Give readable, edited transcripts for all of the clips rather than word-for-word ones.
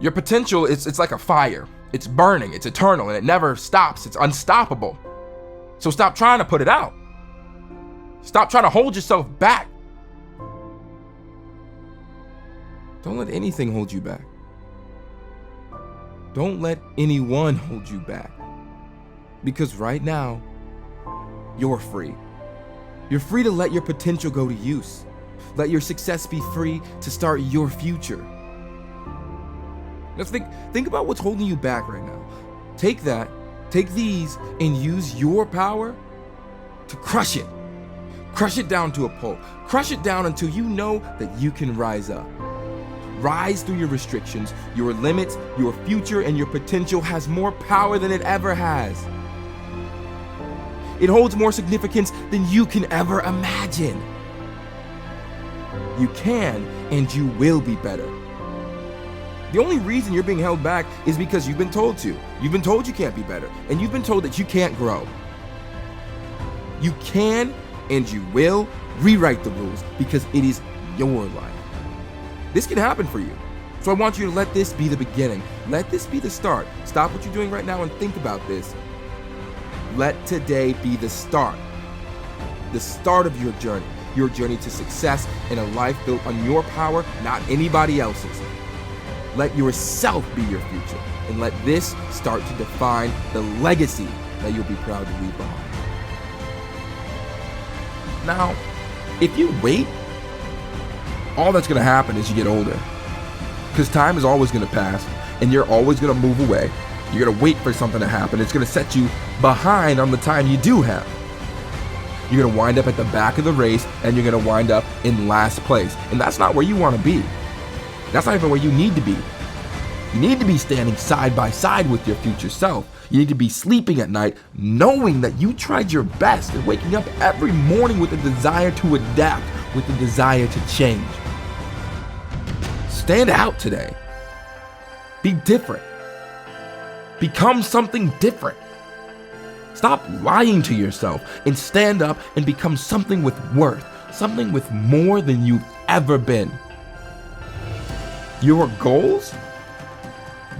Your potential, it's like a fire. It's burning, it's eternal, and it never stops. It's unstoppable. So stop trying to put it out. Stop trying to hold yourself back. Don't let anything hold you back. Don't let anyone hold you back. Because right now, you're free. You're free to let your potential go to use. Let your success be free to start your future. Now think about what's holding you back right now. Take these, and use your power to crush it. Crush it down to a pulp. Crush it down until you know that you can rise up. Rise through your restrictions, your limits, your future, and your potential has more power than it ever has. It holds more significance than you can ever imagine. You can and you will be better. The only reason you're being held back is because you've been told to. You've been told you can't be better, and you've been told that you can't grow. You can and you will rewrite the rules because it is your life. This can happen for you. So I want you to let this be the beginning. Let this be the start. Stop what you're doing right now and think about this. Let today be the start of your journey to success in a life built on your power, not anybody else's. Let yourself be your future, and let this start to define the legacy that you'll be proud to leave behind. Now, if you wait, all that's going to happen is you get older. Because time is always going to pass, and you're always going to move away. You're going to wait for something to happen. It's going to set you behind on the time you do have. You're going to wind up at the back of the race, and you're going to wind up in last place. And that's not where you want to be. That's not even where you need to be. You need to be standing side by side with your future self. You need to be sleeping at night knowing that you tried your best and waking up every morning with a desire to adapt, with a desire to change. Stand out today. Be different. Become something different. Stop lying to yourself and stand up and become something with worth, something with more than you've ever been. Your goals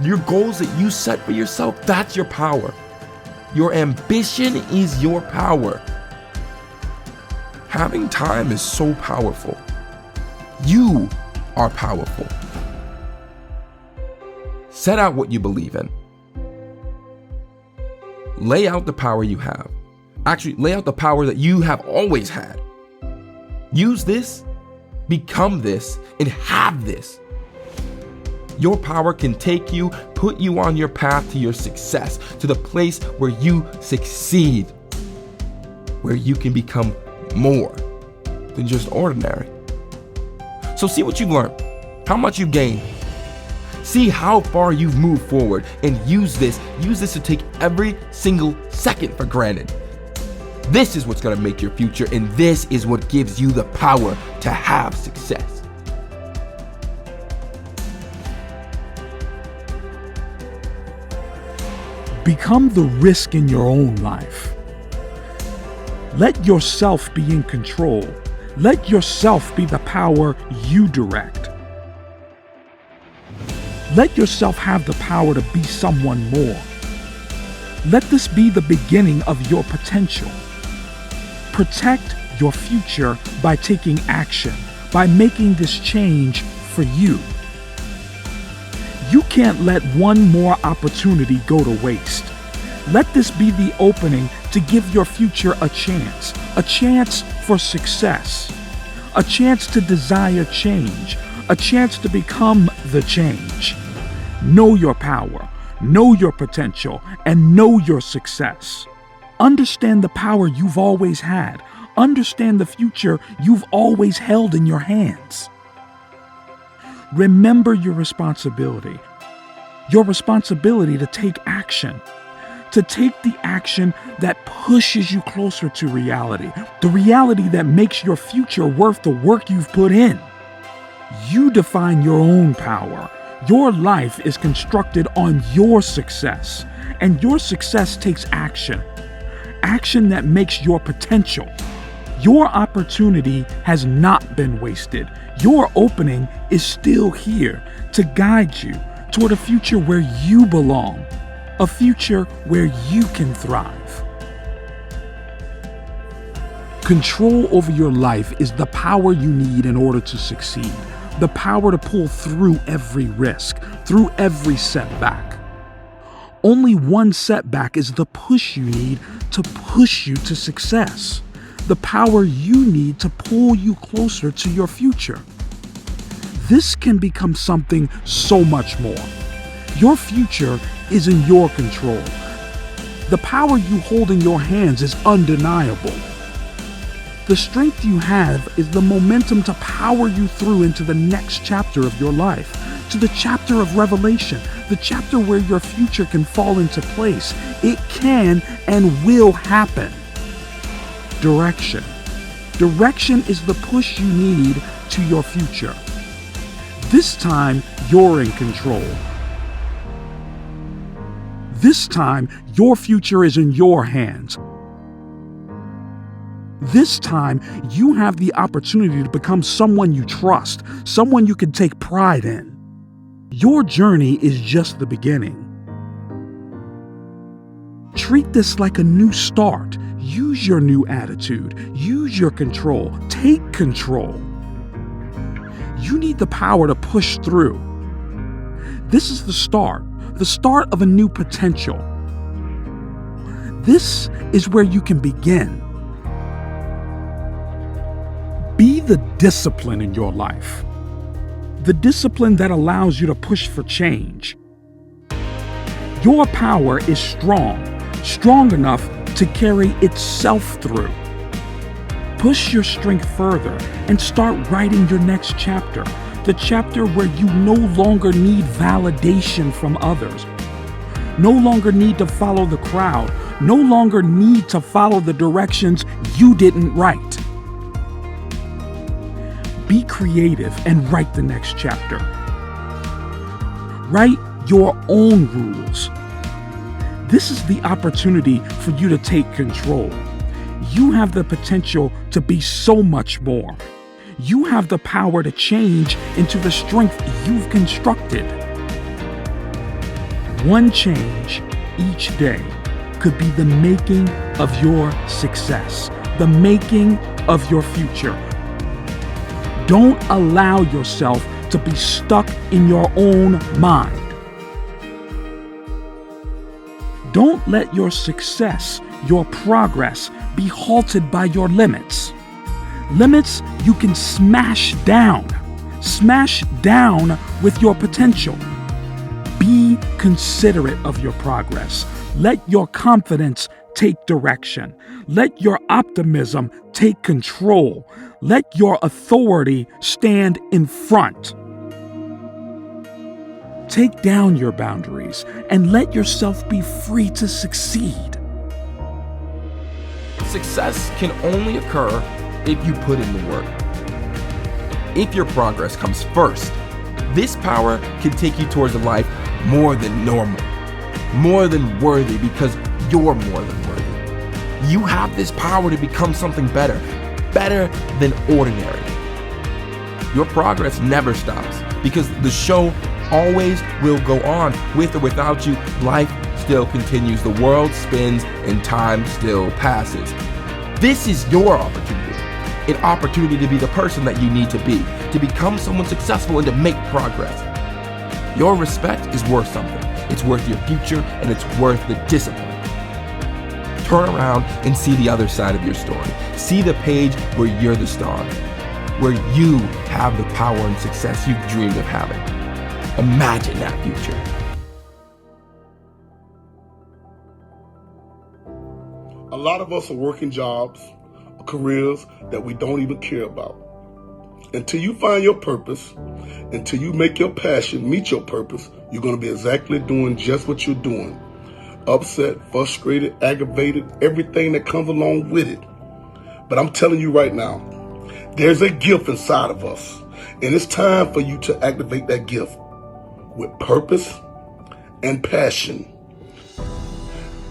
that you set for yourself, that's your power. Your ambition is your power. Having time is so powerful. You are powerful. Set out what you believe in. Lay out the power you have. Actually, lay out the power that you have always had. Use this, become this, and have this. Your power can take you, put you on your path to your success, to the place where you succeed, where you can become more than just ordinary. So see what you've learned, how much you've gained. See how far you've moved forward, and use this to take every single second for granted. This is what's going to make your future, and this is what gives you the power to have success. Become the risk in your own life. Let yourself be in control. Let yourself be the power you direct. Let yourself have the power to be someone more. Let this be the beginning of your potential. Protect your future by taking action, by making this change for you. You can't let one more opportunity go to waste. Let this be the opening to give your future a chance for success, a chance to desire change, a chance to become the change. Know your power, know your potential, and know your success. Understand the power you've always had. Understand the future you've always held in your hands. Remember your responsibility to take action, to take the action that pushes you closer to reality, the reality that makes your future worth the work you've put in. You define your own power. Your life is constructed on your success, and your success takes action. Action that makes your potential. Your opportunity has not been wasted. Your opening is still here to guide you, toward a future where you belong, a future where you can thrive. Control over your life is the power you need in order to succeed, the power to pull through every risk, through every setback. Only one setback is the push you need to push you to success, the power you need to pull you closer to your future. This can become something so much more. Your future is in your control. The power you hold in your hands is undeniable. The strength you have is the momentum to power you through into the next chapter of your life, to the chapter of revelation, the chapter where your future can fall into place. It can and will happen. Direction. Direction is the push you need to your future. This time, you're in control. This time, your future is in your hands. This time, you have the opportunity to become someone you trust, someone you can take pride in. Your journey is just the beginning. Treat this like a new start. Use your new attitude. Use your control. Take control. You need the power to push through. This is the start of a new potential. This is where you can begin. Be the discipline in your life. The discipline that allows you to push for change. Your power is strong enough to carry itself through. Push your strength further and start writing your next chapter, the chapter where you no longer need validation from others, no longer need to follow the crowd, no longer need to follow the directions you didn't write. Be creative and write the next chapter. Write your own rules. This is the opportunity for you to take control. You have the potential to be so much more. You have the power to change into the strength you've constructed. One change each day could be the making of your success, the making of your future. Don't allow yourself to be stuck in your own mind. Don't let your success, your progress, be halted by your limits. Limits you can smash down. Smash down with your potential. Be considerate of your progress. Let your confidence take direction. Let your optimism take control. Let your authority stand in front. Take down your boundaries and let yourself be free to succeed. Success can only occur if you put in the work. If your progress comes first, this power can take you towards a life more than normal, more than worthy, because you're more than worthy. You have this power to become something better than ordinary. Your progress never stops because the show always will go on. With or without you, life still continues. The world spins and time still passes. This is your opportunity. An opportunity to be the person that you need to be, to become someone successful and to make progress. Your respect is worth something. It's worth your future and it's worth the discipline. Turn around and see the other side of your story. See the page where you're the star, where you have the power and success you've dreamed of having. Imagine that future. A lot of us are working jobs, careers that we don't even care about. Until you find your purpose, until you make your passion meet your purpose, you're going to be exactly doing just what you're doing. Upset, frustrated, aggravated, everything that comes along with it. But I'm telling you right now, there's a gift inside of us, and it's time for you to activate that gift with purpose and passion.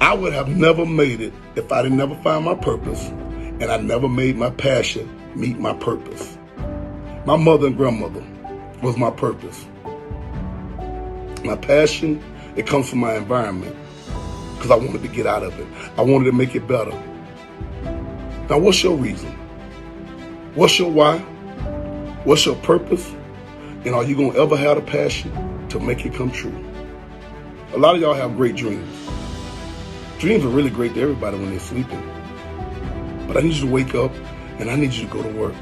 I would have never made it if I didn't never find my purpose, and I never made my passion meet my purpose. My mother and grandmother was my purpose. My passion, it comes from my environment because I wanted to get out of it. I wanted to make it better. Now, what's your reason? What's your why? What's your purpose? And are you going to ever have the passion to make it come true? A lot of y'all have great dreams. Dreams are really great to everybody when they're sleeping. But I need you to wake up and I need you to go to work.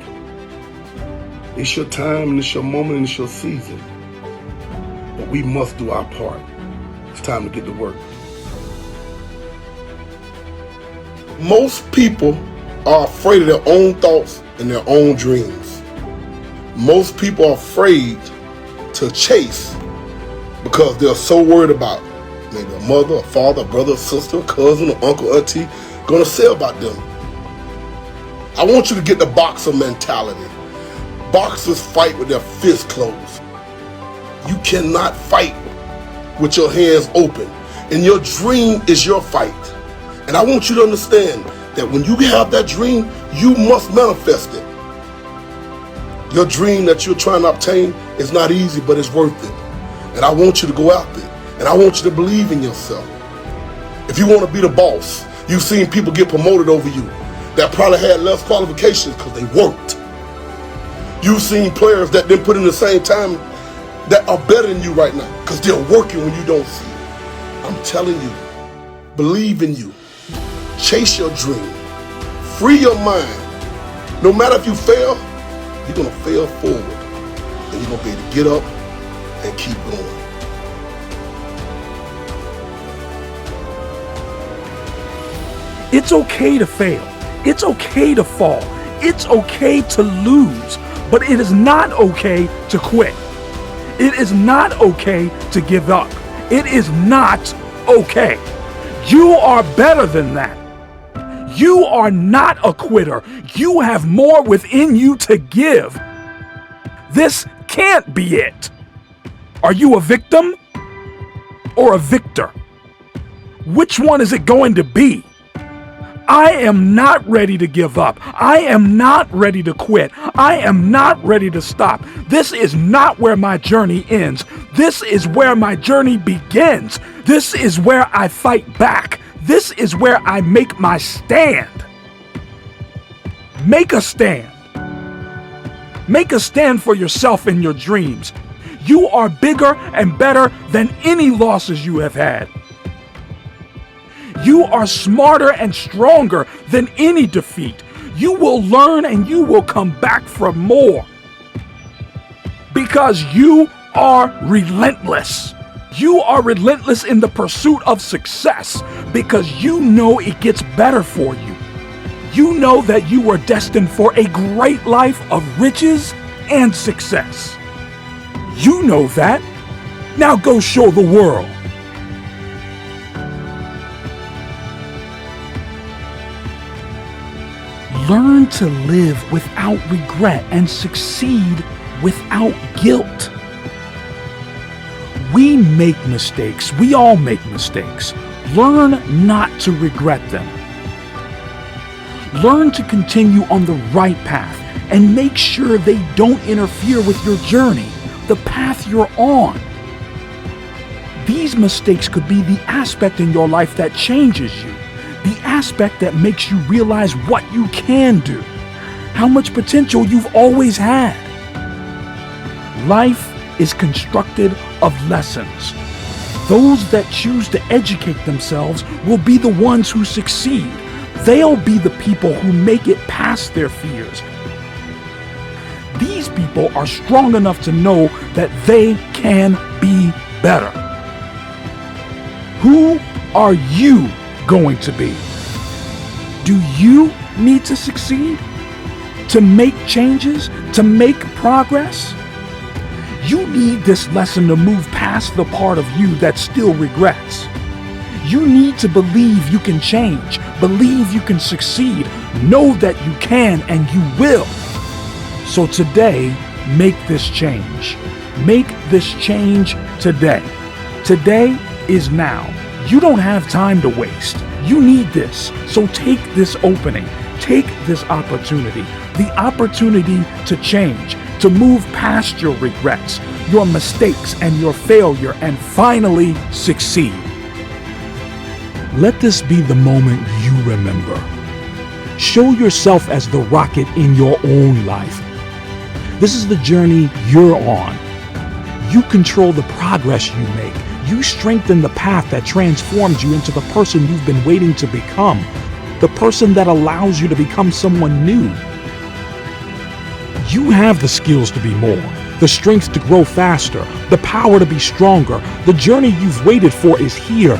It's your time and it's your moment and it's your season. But we must do our part. It's time to get to work. Most people are afraid of their own thoughts and their own dreams. Most people are afraid to chase because they're so worried about maybe a mother, a father, a brother, a sister, a cousin, or uncle, auntie gonna say about them. I want you to get the boxer mentality. Boxers fight with their fists closed. You cannot fight with your hands open. And your dream is your fight. And I want you to understand that when you have that dream, you must manifest it. Your dream that you're trying to obtain is not easy, but it's worth it. And I want you to go out there. And I want you to believe in yourself. If you want to be the boss, you've seen people get promoted over you that probably had less qualifications because they worked. You've seen players that didn't put in the same time that are better than you right now because they're working when you don't see it. I'm telling you, believe in you. Chase your dream. Free your mind. No matter if you fail, you're going to fail forward. And you're going to be able to get up and keep going. It's okay to fail. It's okay to fall. It's okay to lose. But it is not okay to quit. It is not okay to give up. It is not okay. You are better than that. You are not a quitter. You have more within you to give. This can't be it. Are you a victim or a victor? Which one is it going to be? I am not ready to give up. I am not ready to quit. I am not ready to stop. This is not where my journey ends. This is where my journey begins. This is where I fight back. This is where I make my stand. Make a stand. Make a stand for yourself and your dreams. You are bigger and better than any losses you have had. You are smarter and stronger than any defeat. You will learn and you will come back for more. Because you are relentless. You are relentless in the pursuit of success because you know it gets better for you. You know that you are destined for a great life of riches and success. You know that. Now go show the world. Learn to live without regret and succeed without guilt. We make mistakes. We all make mistakes. Learn not to regret them. Learn to continue on the right path and make sure they don't interfere with your journey, the path you're on. These mistakes could be the aspect in your life that changes you, the aspect that makes you realize what you can do, how much potential you've always had. Life is constructed of lessons. Those that choose to educate themselves will be the ones who succeed. They'll be the people who make it past their fears. These people are strong enough to know that they can be better. Who are you going to be? Do you need to succeed? To make changes? To make progress? You need this lesson to move past the part of you that still regrets. You need to believe you can change, believe you can succeed, know that you can and you will. So today, make this change. Make this change today. Today is now. You don't have time to waste. You need this. So take this opening. Take this opportunity. The opportunity to change, to move past your regrets, your mistakes and your failure, and finally succeed. Let this be the moment you remember. Show yourself as the rocket in your own life. This is the journey you're on. You control the progress you make. You strengthen the path that transforms you into the person you've been waiting to become, the person that allows you to become someone new. You have the skills to be more, the strength to grow faster, the power to be stronger. The journey you've waited for is here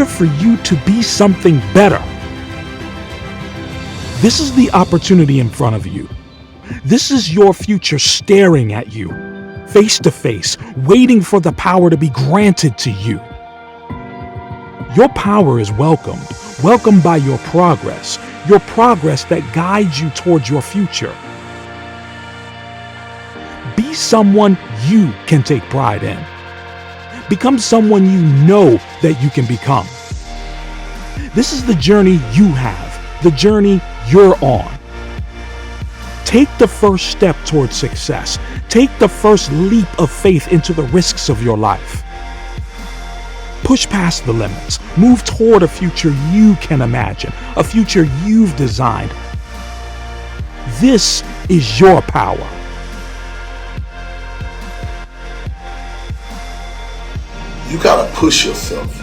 for you to be something better. This is the opportunity in front of you. This is your future staring at you, face to face, waiting for the power to be granted to you. Your power is welcomed by your progress that guides you towards your future. Be someone you can take pride in. Become someone you know that you can become. This is the journey you have, the journey you're on. Take the first step towards success. Take the first leap of faith into the risks of your life. Push past the limits. Move toward a future you can imagine, a future you've designed. This is your power. You gotta push yourself.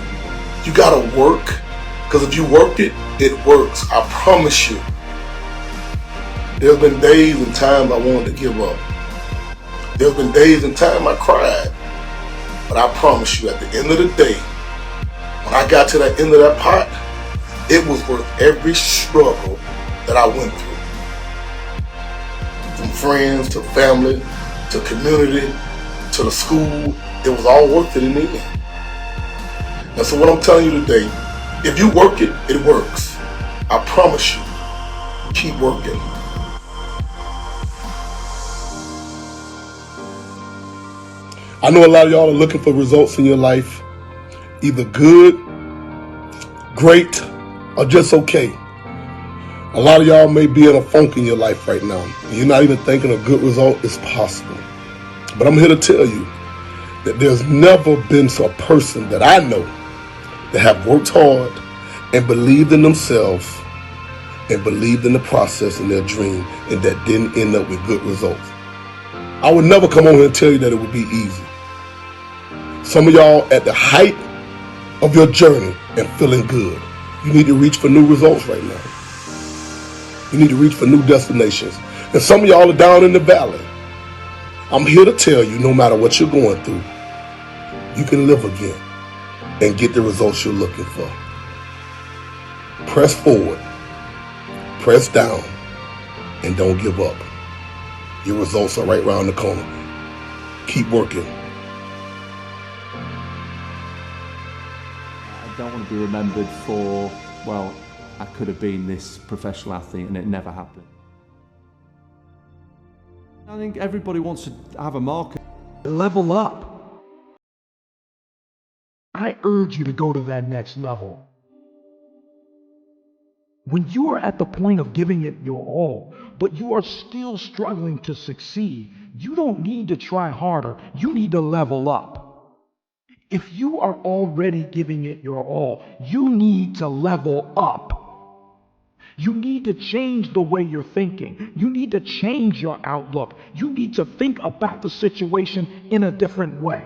You gotta work, because if you work it, it works. I promise you. There's been days and times I wanted to give up. There's been days and times I cried. But I promise you, at the end of the day, when I got to the end of that pot, it was worth every struggle that I went through. From friends to family to community to the school, it was all worth it in the end. And so what I'm telling you today, if you work it, it works. I promise you, keep working. I know a lot of y'all are looking for results in your life, either good, great, or just okay. A lot of y'all may be in a funk in your life right now. You're not even thinking a good result is possible. But I'm here to tell you that there's never been a person that I know that have worked hard and believed in themselves and believed in the process and their dream and that didn't end up with good results. I would never come on here and tell you that it would be easy. Some of y'all at the height of your journey and feeling good. You need to reach for new results right now. You need to reach for new destinations. And some of y'all are down in the valley. I'm here to tell you, no matter what you're going through, you can live again and get the results you're looking for. Press forward, press down, and don't give up. Your results are right around the corner. Keep working. I don't want to be remembered for, well, I could have been this professional athlete and it never happened. I think everybody wants to have a market. Level up. I urge you to go to that next level. When you are at the point of giving it your all, but you are still struggling to succeed, you don't need to try harder. You need to level up. If you are already giving it your all, you need to level up. You need to change the way you're thinking. You need to change your outlook. You need to think about the situation in a different way.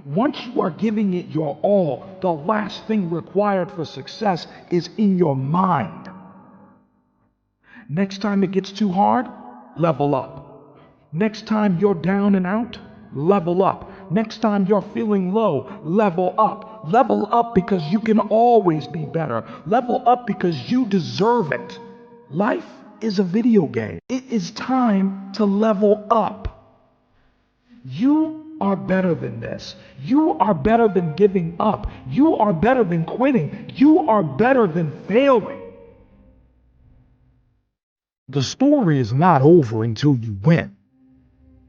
Once you are giving it your all, the last thing required for success is in your mind. Next time it gets too hard, level up. Next time you're down and out, level up. Next time you're feeling low, level up. Level up because you can always be better. Level up because you deserve it. Life is a video game. It is time to level up. You are better than this. You are better than giving up. You are better than quitting. You are better than failing. The story is not over until you win.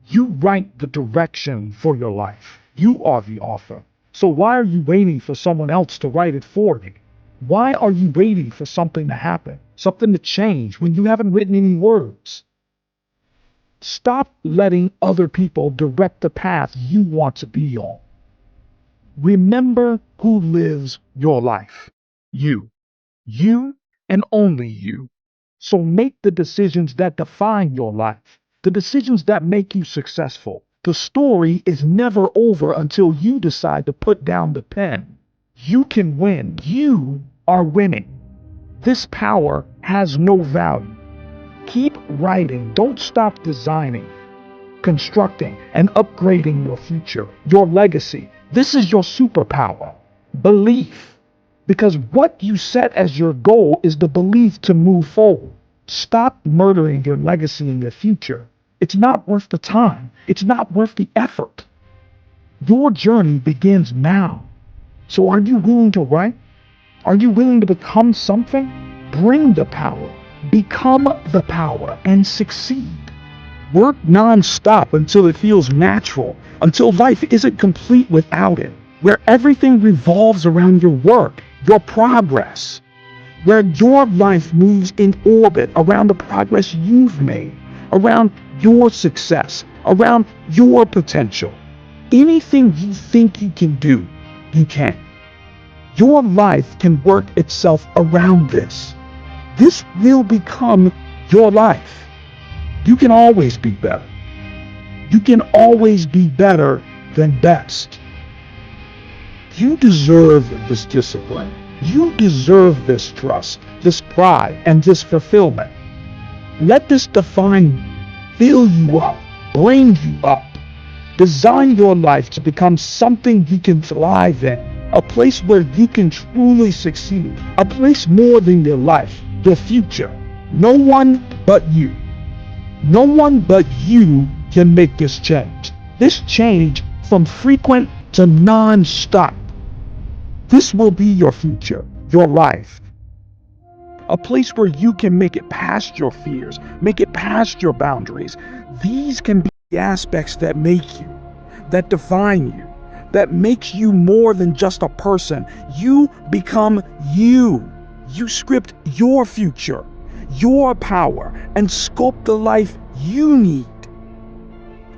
You write the direction for your life. You are the author. So why are you waiting for someone else to write it for you? Why are you waiting for something to happen, something to change when you haven't written any words? Stop letting other people direct the path you want to be on. Remember who lives your life. You. You and only you. So make the decisions that define your life, the decisions that make you successful. The story is never over until you decide to put down the pen. You can win. You are winning. This power has no value. Keep writing. Don't stop designing, constructing, and upgrading your future, your legacy. This is your superpower. Belief. Because what you set as your goal is the belief to move forward. Stop murdering your legacy in the future. It's not worth the time. It's not worth the effort. Your journey begins now. So are you willing to write? Are you willing to become something? Bring the power. Become the power and succeed. Work non-stop until it feels natural, until life isn't complete without it, where everything revolves around your work, your progress, where your life moves in orbit around the progress you've made, around your success, around your potential. Anything you think you can do, you can. Your life can work itself around this. This will become your life. You can always be better. You can always be better than best. You deserve this discipline. You deserve this trust, this pride, and this fulfillment. Let this define you, fill you up, bring you up. Design your life to become something you can thrive in, a place where you can truly succeed, a place more than your life, your future. No one but you. No one but you can make this change. This change from frequent to non-stop. This will be your future, your life. A place where you can make it past your fears, make it past your boundaries. These can be the aspects that make you, that define you, that makes you more than just a person. You become you. You script your future, your power, and sculpt the life you need.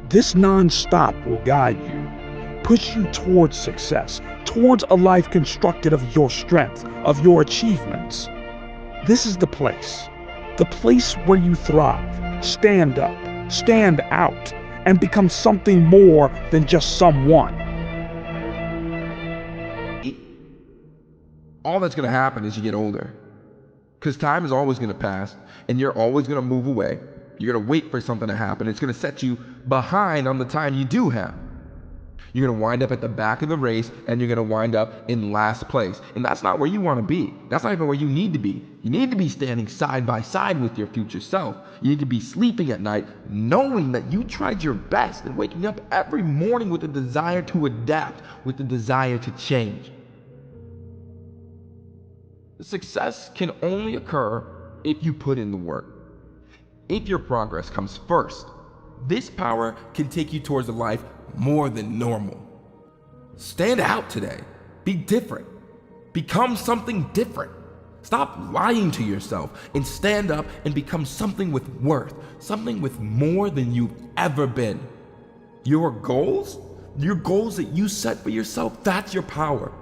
This non-stop will guide you, push you towards success, towards a life constructed of your strength, of your achievements. This is the place where you thrive, stand up, stand out, and become something more than just someone. All that's going to happen as you get older. Because time is always going to pass, and you're always going to move away. You're going to wait for something to happen. It's going to set you behind on the time you do have. You're going to wind up at the back of the race, and you're going to wind up in last place. And that's not where you want to be. That's not even where you need to be. You need to be standing side by side with your future self. You need to be sleeping at night knowing that you tried your best and waking up every morning with a desire to adapt, with the desire to change. Success can only occur if you put in the work. If your progress comes first, this power can take you towards a life more than normal. Stand out today. Be different. Become something different. Stop lying to yourself and stand up and become something with worth, something with more than you've ever been. Your goals that you set for yourself, that's your power.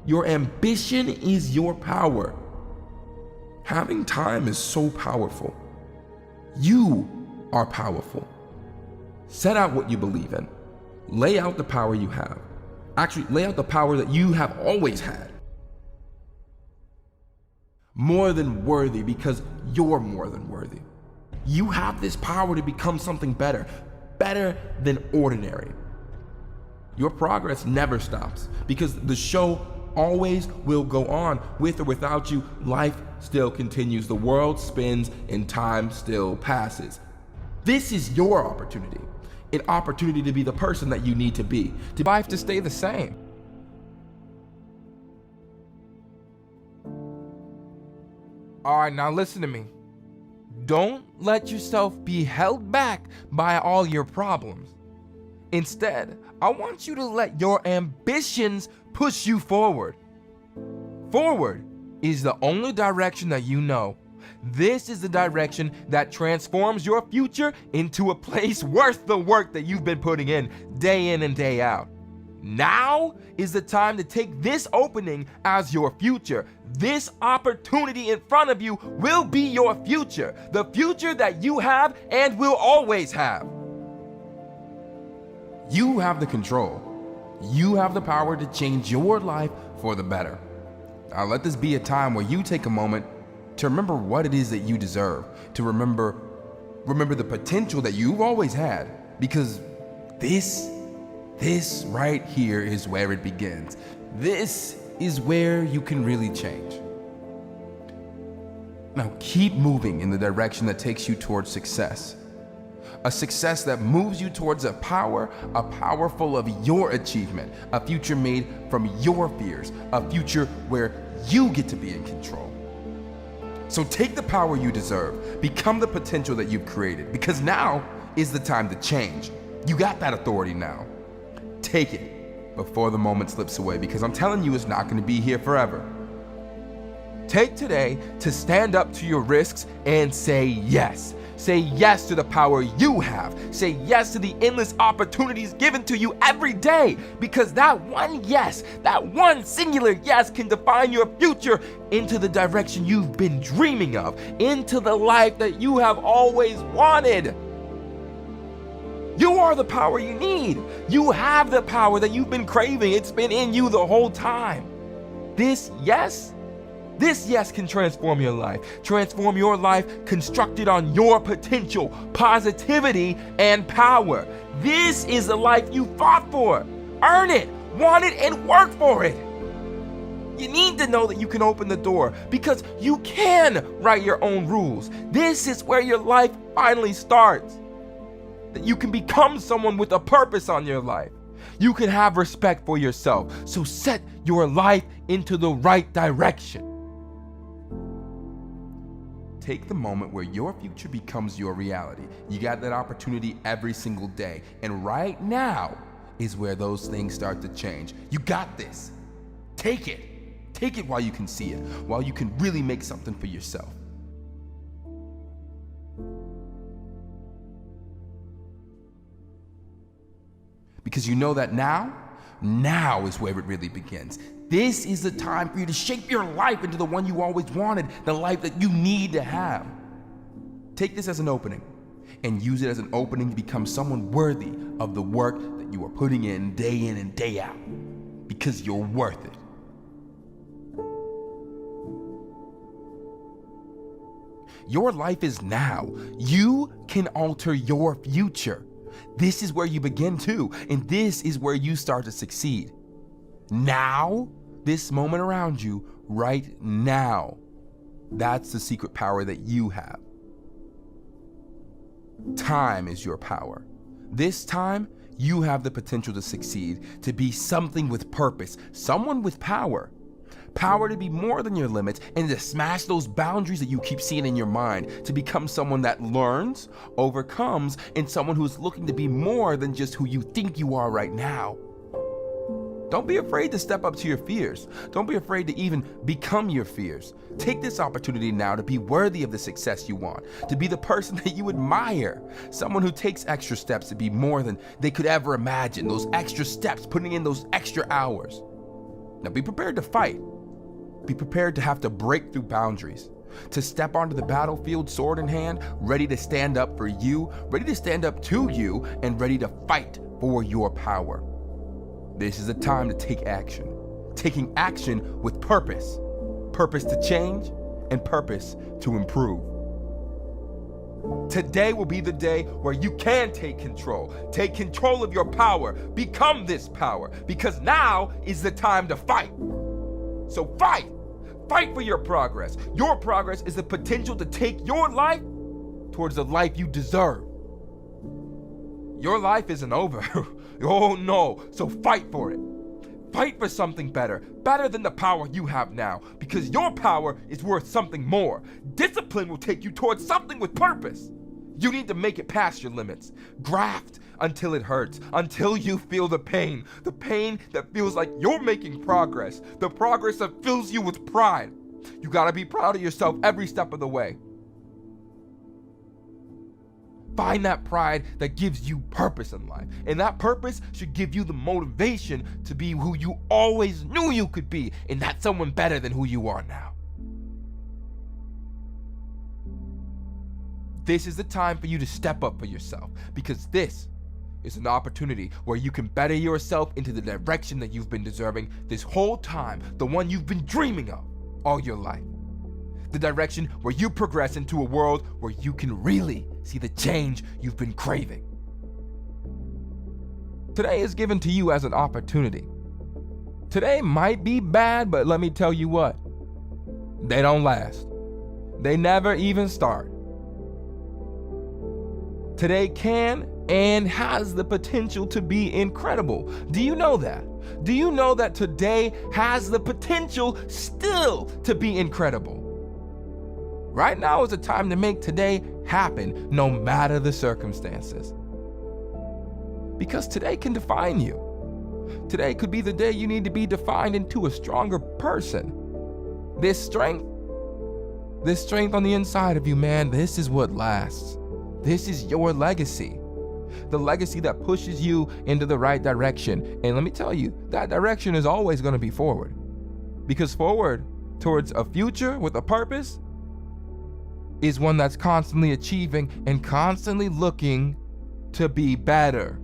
Your ambition is your power. Having time is so powerful. You are powerful. Set out what you believe in. Lay out the power you have. Actually, lay out the power that you have always had. More than worthy, because you're more than worthy. You have this power to become something better, better than ordinary. Your progress never stops, because the show always will go on. With or without you, life still continues. The world spins and time still passes. This is your opportunity. An opportunity to be the person that you need to be. To life to stay the same. Alright, now listen to me. Don't let yourself be held back by all your problems. Instead, I want you to let your ambitions push you forward. Forward is the only direction that you know. This is the direction that transforms your future into a place worth the work that you've been putting in and day out. Now is the time to take this opening as your future. This opportunity in front of you will be your future, the future that you have and will always have. You have the control. You have the power to change your life for the better. Now let this be a time where you take a moment to remember what it is that you deserve, to remember the potential that you've always had, because this right here is where it begins. This is where you can really change. Now keep moving in the direction that takes you towards success. A success that moves you towards a power full of your achievement, a future made from your fears, a future where you get to be in control. So take the power you deserve, become the potential that you've created, because now is the time to change. You got that authority now. Take it before the moment slips away, because I'm telling you, it's not going to be here forever. Take today to stand up to your risks and say yes. Say yes to the power you have. Say yes to the endless opportunities given to you every day, because that one yes, that one singular yes can define your future into the direction you've been dreaming of, into the life that you have always wanted. You are the power you need. You have the power that you've been craving. It's been in you the whole time. This yes can transform your life. Transform your life constructed on your potential, positivity, and power. This is the life you fought for. Earn it, want it, and work for it. You need to know that you can open the door, because you can write your own rules. This is where your life finally starts. That you can become someone with a purpose on your life. You can have respect for yourself. So set your life into the right direction. Take the moment where your future becomes your reality. You got that opportunity every single day. And right now is where those things start to change. You got this. Take it. Take it while you can see it, while you can really make something for yourself. Because you know that now is where it really begins. This is the time for you to shape your life into the one you always wanted, the life that you need to have. Take this as an opening and use it as an opening to become someone worthy of the work that you are putting in and day out, because you're worth it. Your life is now. You can alter your future. This is where you begin too, and this is where you start to succeed. Now, this moment around you, right now, that's the secret power that you have. Time is your power. This time, you have the potential to succeed, to be something with purpose, someone with power. Power to be more than your limits and to smash those boundaries that you keep seeing in your mind, to become someone that learns, overcomes, and someone who's looking to be more than just who you think you are right now. Don't be afraid to step up to your fears. Don't be afraid to even become your fears. Take this opportunity now to be worthy of the success you want, to be the person that you admire, someone who takes extra steps to be more than they could ever imagine, those extra steps, putting in those extra hours. Now be prepared to fight. Be prepared to have to break through boundaries, to step onto the battlefield sword in hand, ready to stand up for you, ready to stand up to you, and ready to fight for your power. This is a time to take action. Taking action with purpose. Purpose to change and purpose to improve. Today will be the day where you can take control. Take control of your power. Become this power, because now is the time to fight. So fight. Fight for your progress. Your progress is the potential to take your life towards the life you deserve. Your life isn't over. Oh no, so fight for it. Fight for something better than the power you have now, because your power is worth something more. Discipline will take you towards something with purpose. You need to make it past your limits. Graft until it hurts, until you feel the pain that feels like you're making progress, the progress that fills you with pride. You gotta be proud of yourself every step of the way. Find that pride that gives you purpose in life. And that purpose should give you the motivation to be who you always knew you could be, and that's someone better than who you are now. This is the time for you to step up for yourself, because this is an opportunity where you can better yourself into the direction that you've been deserving this whole time, the one you've been dreaming of all your life. The direction where you progress into a world where you can really see the change you've been craving. Today is given to you as an opportunity. Today might be bad, but let me tell you what, they don't last. They never even start. Today can and has the potential to be incredible. Do you know that? Do you know that today has the potential still to be incredible? Right now is the time to make today happen, no matter the circumstances. Because today can define you. Today could be the day you need to be defined into a stronger person. This strength on the inside of you, man, this is what lasts. This is your legacy. The legacy that pushes you into the right direction. And let me tell you, that direction is always going to be forward. Because forward towards a future with a purpose is one that's constantly achieving and constantly looking to be better.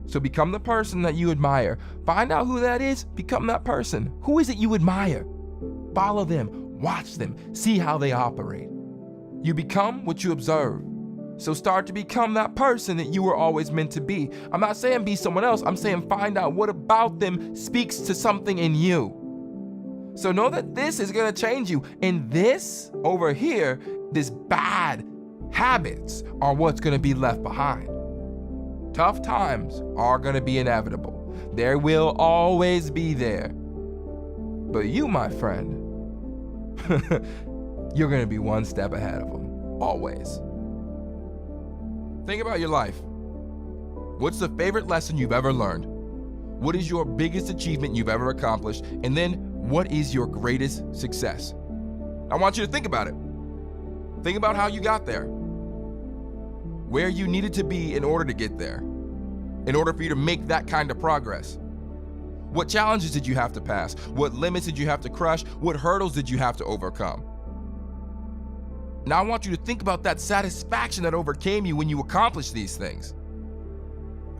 So become the person that you admire. Find out who that is, become that person. Who is it you admire? Follow them, watch them, see how they operate. You become what you observe. So start to become that person that you were always meant to be. I'm not saying be someone else, I'm saying find out what about them speaks to something in you. So know that this is going to change you. And this over here, this bad habits are what's going to be left behind. Tough times are going to be inevitable. They will always be there. But you, my friend, you're going to be one step ahead of them. Always. Think about your life. What's the favorite lesson you've ever learned? What is your biggest achievement you've ever accomplished? And then what is your greatest success? I want you to think about it. Think about how you got there. Where you needed to be in order to get there. In order for you to make that kind of progress. What challenges did you have to pass? What limits did you have to crush? What hurdles did you have to overcome? Now I want you to think about that satisfaction that overcame you when you accomplished these things.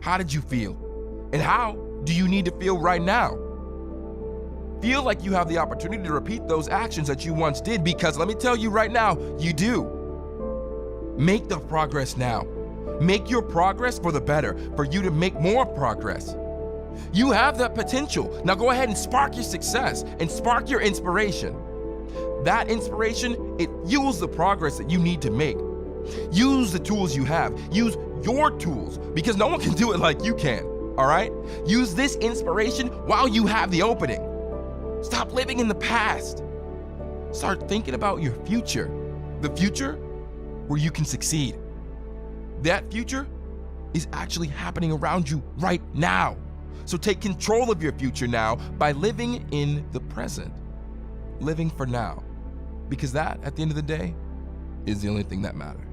How did you feel? And how do you need to feel right now? Feel like you have the opportunity to repeat those actions that you once did, because let me tell you right now, you do. Make the progress now. Make your progress for the better, for you to make more progress. You have that potential. Now go ahead and spark your success and spark your inspiration. That inspiration, it fuels the progress that you need to make. Use the tools you have. Use your tools, because no one can do it like you can, all right? Use this inspiration while you have the opening. Stop living in the past. Start thinking about your future. The future where you can succeed. That future is actually happening around you right now. So take control of your future now by living in the present. Living for now. Because that, at the end of the day, is the only thing that matters.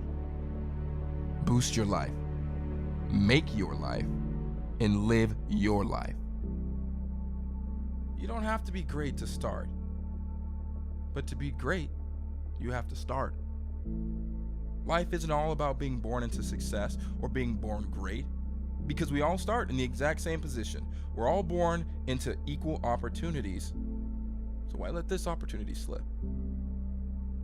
Boost your life. Make your life. And live your life. You don't have to be great to start. But to be great, you have to start. Life isn't all about being born into success or being born great, because we all start in the exact same position. We're all born into equal opportunities. So why let this opportunity slip?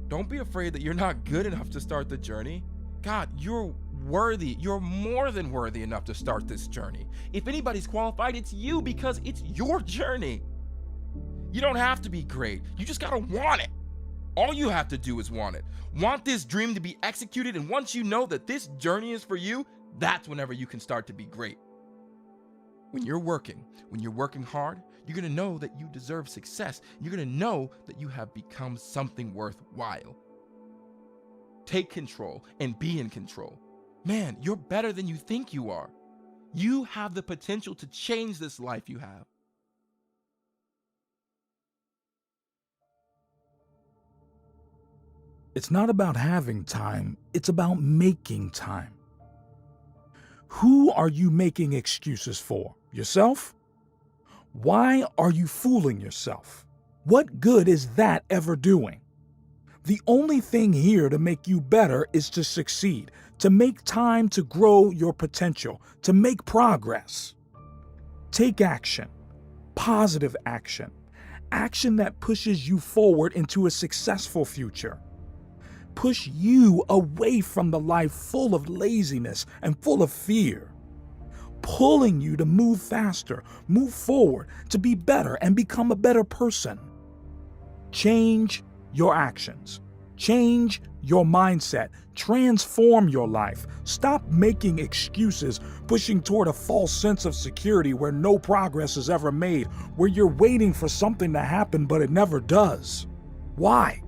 Don't be afraid that you're not good enough to start the journey. God, you're worthy. You're more than worthy enough to start this journey. If anybody's qualified, it's you, because it's your journey. You don't have to be great. You just gotta want it. All you have to do is want it. Want this dream to be executed, and once you know that this journey is for you, that's whenever you can start to be great. When you're working hard, you're gonna know that you deserve success. You're gonna know that you have become something worthwhile. Take control and be in control. Man, you're better than you think you are. You have the potential to change this life you have. It's not about having time, it's about making time. Who are you making excuses for? Yourself? Why are you fooling yourself? What good is that ever doing? The only thing here to make you better is to succeed, to make time to grow your potential, to make progress. Take action, positive action, action that pushes you forward into a successful future. Push you away from the life full of laziness and full of fear, pulling you to move faster, move forward, to be better and become a better person. Change your actions. Change your mindset. Transform your life. Stop making excuses, pushing toward a false sense of security where no progress is ever made, where you're waiting for something to happen but it never does. Why?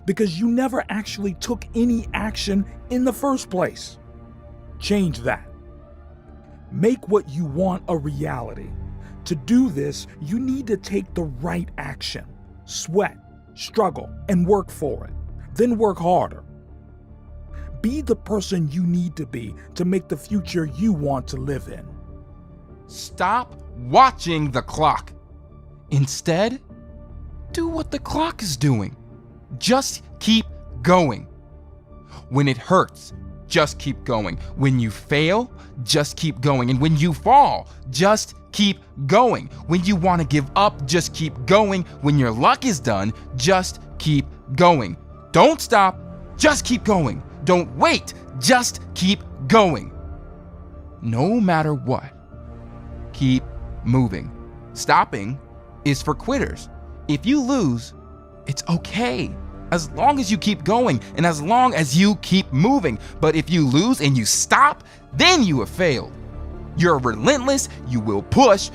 Because you never actually took any action in the first place. Change that. Make what you want a reality. To do this, you need to take the right action. Sweat, struggle, and work for it. Then work harder. Be the person you need to be to make the future you want to live in. Stop watching the clock. Instead, do what the clock is doing. Just keep going. When it hurts, just keep going. When you fail, just keep going. And when you fall, just keep going. When you want to give up, just keep going. When your luck is done, just keep going. Don't stop, just keep going. Don't wait, just keep going. No matter what, keep moving. Stopping is for quitters. If you lose, it's okay, as long as you keep going and as long as you keep moving. But if you lose and you stop, then you have failed. You're relentless, you will push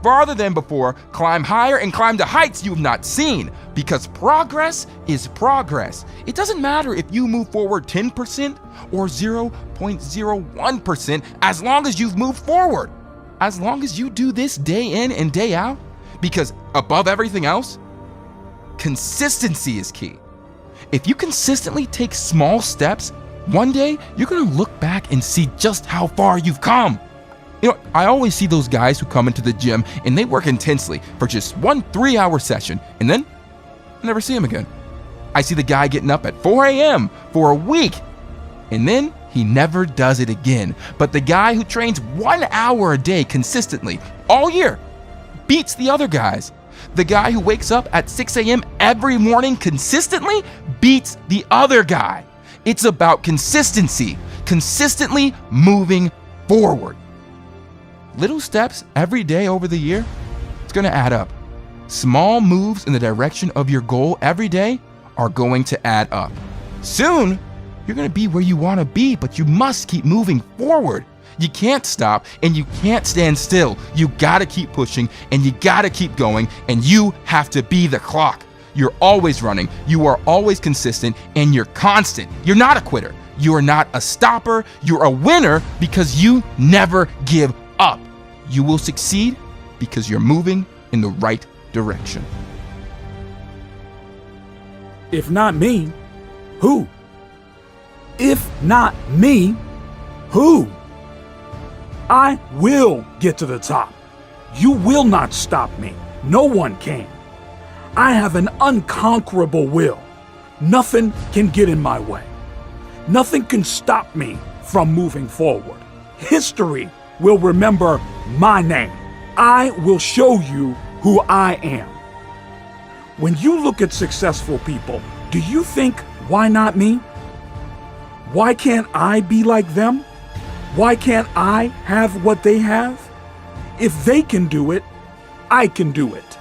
farther than before, climb higher and climb to heights you've not seen, because progress is progress. It doesn't matter if you move forward 10% or 0.01%, as long as you've moved forward. As long as you do this day in and day out, because above everything else, consistency is key. If you consistently take small steps, one day you're gonna look back and see just how far you've come. You know, I always see those guys who come into the gym and they work intensely for just 1 3-hour session, and then I never see him again. I see the guy getting up at 4 a.m. for a week, and then he never does it again. But the guy who trains 1 hour a day consistently all year beats the other guys. The guy who wakes up at 6 a.m. every morning consistently beats the other guy. It's about consistency, consistently moving forward. Little steps every day over the year, it's going to add up. Small moves in the direction of your goal every day are going to add up. Soon, you're going to be where you want to be, but you must keep moving forward. You can't stop and you can't stand still. You got to keep pushing and you got to keep going, and you have to be the clock. You're always running, you are always consistent, and you're constant. You're not a quitter. You are not a stopper. You're a winner because you never give up. You will succeed because you're moving in the right direction. If not me, who? If not me, who? I will get to the top. You will not stop me. No one can. I have an unconquerable will. Nothing can get in my way. Nothing can stop me from moving forward. History will remember my name. I will show you who I am. When you look at successful people, do you think, why not me? Why can't I be like them? Why can't I have what they have? If they can do it, I can do it.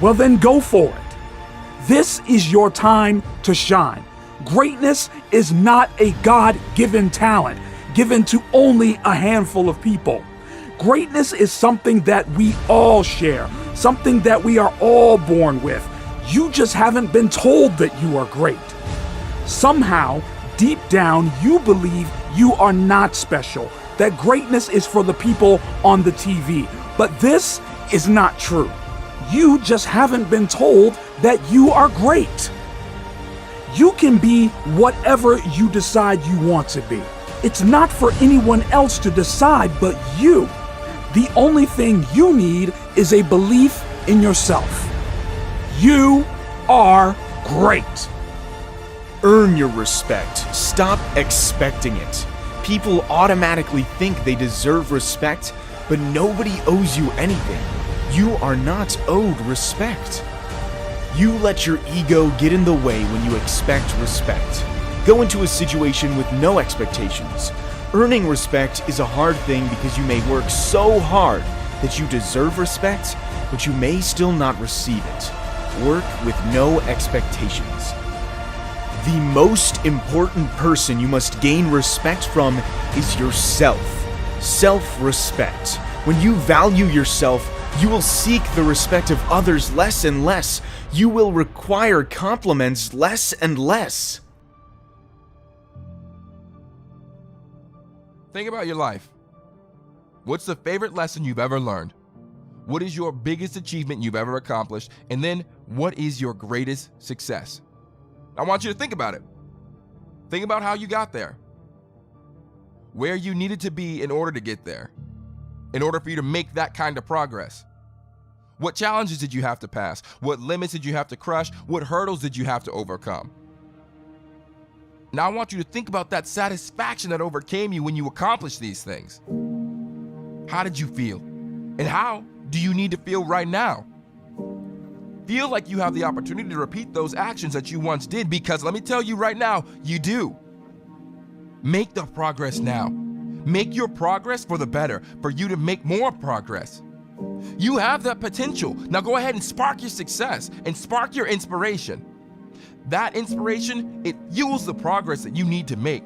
Well, then go for it. This is your time to shine. Greatness is not a God-given talent given to only a handful of people. Greatness is something that we all share, something that we are all born with. You just haven't been told that you are great. Somehow, deep down, you believe you are not special, that greatness is for the people on the TV. But this is not true. You just haven't been told that you are great. You can be whatever you decide you want to be. It's not for anyone else to decide but you. The only thing you need is a belief in yourself. You are great. Earn your respect. Stop expecting it. People automatically think they deserve respect, but nobody owes you anything. You are not owed respect. You let your ego get in the way when you expect respect. Go into a situation with no expectations. Earning respect is a hard thing because you may work so hard that you deserve respect, but you may still not receive it. Work with no expectations. The most important person you must gain respect from is yourself. Self-respect. When you value yourself, you will seek the respect of others less and less. You will require compliments less and less. Think about your life. What's the favorite lesson you've ever learned? What is your biggest achievement you've ever accomplished? And then, what is your greatest success? I want you to think about it. Think about how you got there. Where you needed to be in order to get there. In order for you to make that kind of progress. What challenges did you have to pass? What limits did you have to crush? What hurdles did you have to overcome? Now I want you to think about that satisfaction that overcame you when you accomplished these things. How did you feel? And how do you need to feel right now? Feel like you have the opportunity to repeat those actions that you once did, because let me tell you right now, you do. Make the progress now. Make your progress for the better, for you to make more progress. You have that potential. Now go ahead and spark your success and spark your inspiration. That inspiration, it fuels the progress that you need to make.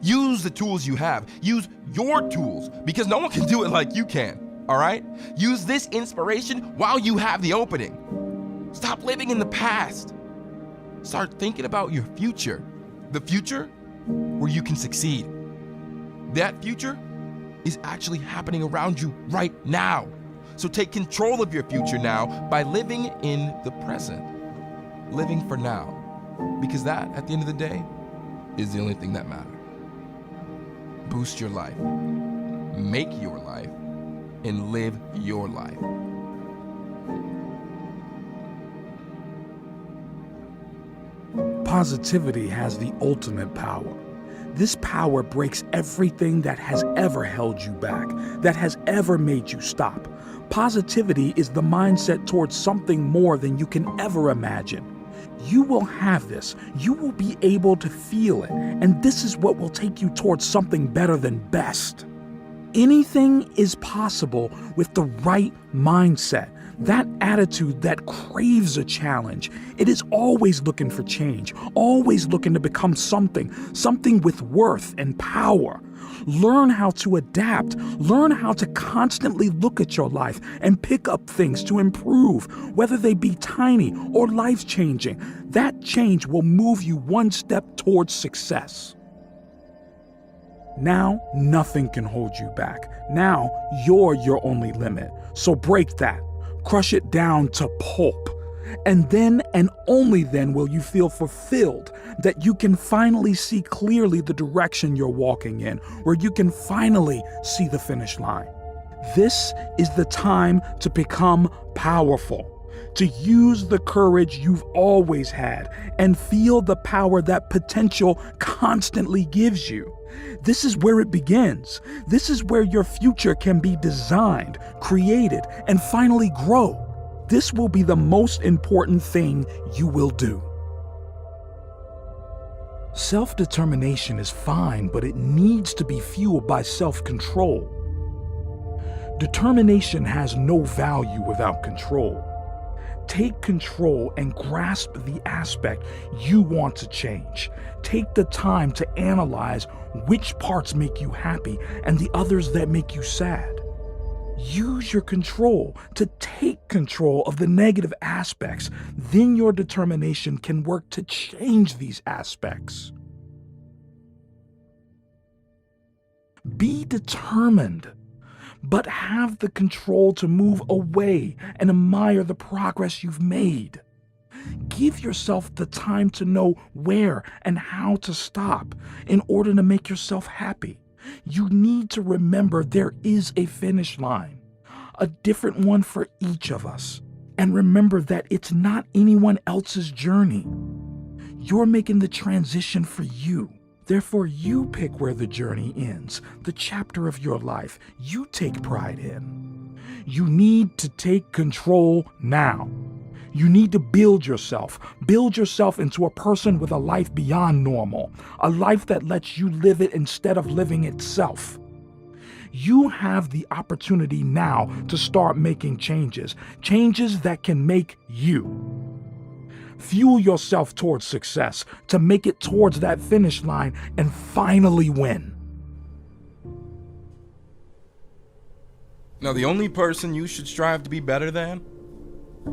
Use the tools you have. Use your tools, because no one can do it like you can, all right? Use this inspiration while you have the opening. Stop living in the past. Start thinking about your future. The future where you can succeed. That future is actually happening around you right now. So take control of your future now by living in the present. Living for now. Because that, at the end of the day, is the only thing that matters. Boost your life. Make your life. And live your life. Positivity has the ultimate power. This power breaks everything that has ever held you back, that has ever made you stop. Positivity is the mindset towards something more than you can ever imagine. You will have this. You will be able to feel it. And this is what will take you towards something better than best. Anything is possible with the right mindset. That attitude that craves a challenge. It is always looking for change, always looking to become something with worth and power. Learn how to adapt. Learn how to constantly look at your life and pick up things to improve, whether they be tiny or life-changing. That change will move you one step towards success. Now, nothing can hold you back. Now, you're your only limit. So break that. Crush it down to pulp. And then and only then will you feel fulfilled, that you can finally see clearly the direction you're walking in, where you can finally see the finish line. This is the time to become powerful, to use the courage you've always had and feel the power that potential constantly gives you. This is where it begins. This is where your future can be designed, created, and finally grow. This will be the most important thing you will do. Self-determination is fine, but it needs to be fueled by self-control. Determination has no value without control. Take control and grasp the aspect you want to change. Take the time to analyze which parts make you happy and the others that make you sad. Use your control to take control of the negative aspects. Then your determination can work to change these aspects. Be determined, but have the control to move away and admire the progress you've made. Give yourself the time to know where and how to stop in order to make yourself happy. You need to remember there is a finish line, a different one for each of us. And remember that it's not anyone else's journey. You're making the transition for you. Therefore, you pick where the journey ends, the chapter of your life you take pride in. You need to take control now. You need to build yourself into a person with a life beyond normal, a life that lets you live it instead of living itself. You have the opportunity now to start making changes that can make you. Fuel yourself towards success to make it towards that finish line and finally win. Now, the only person you should strive to be better than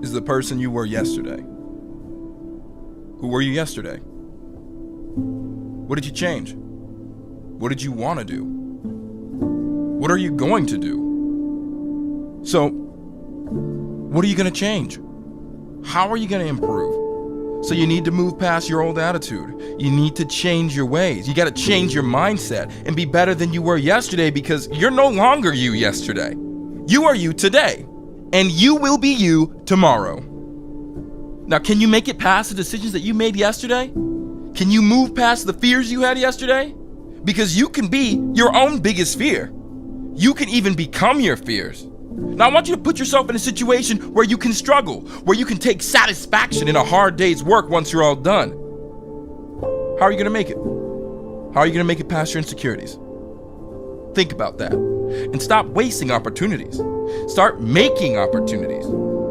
is the person you were yesterday. Who were you yesterday? What did you change? What did you want to do? What are you going to do? So, what are you going to change? How are you going to improve? So you need to move past your old attitude. You need to change your ways. You got to change your mindset and be better than you were yesterday, because you're no longer you yesterday. You are you today, and you will be you tomorrow. Now, can you make it past the decisions that you made yesterday? Can you move past the fears you had yesterday? Because you can be your own biggest fear. You can even become your fears. Now, I want you to put yourself in a situation where you can struggle, where you can take satisfaction in a hard day's work once you're all done. How are you going to make it? How are you going to make it past your insecurities? Think about that. And stop wasting opportunities. Start making opportunities.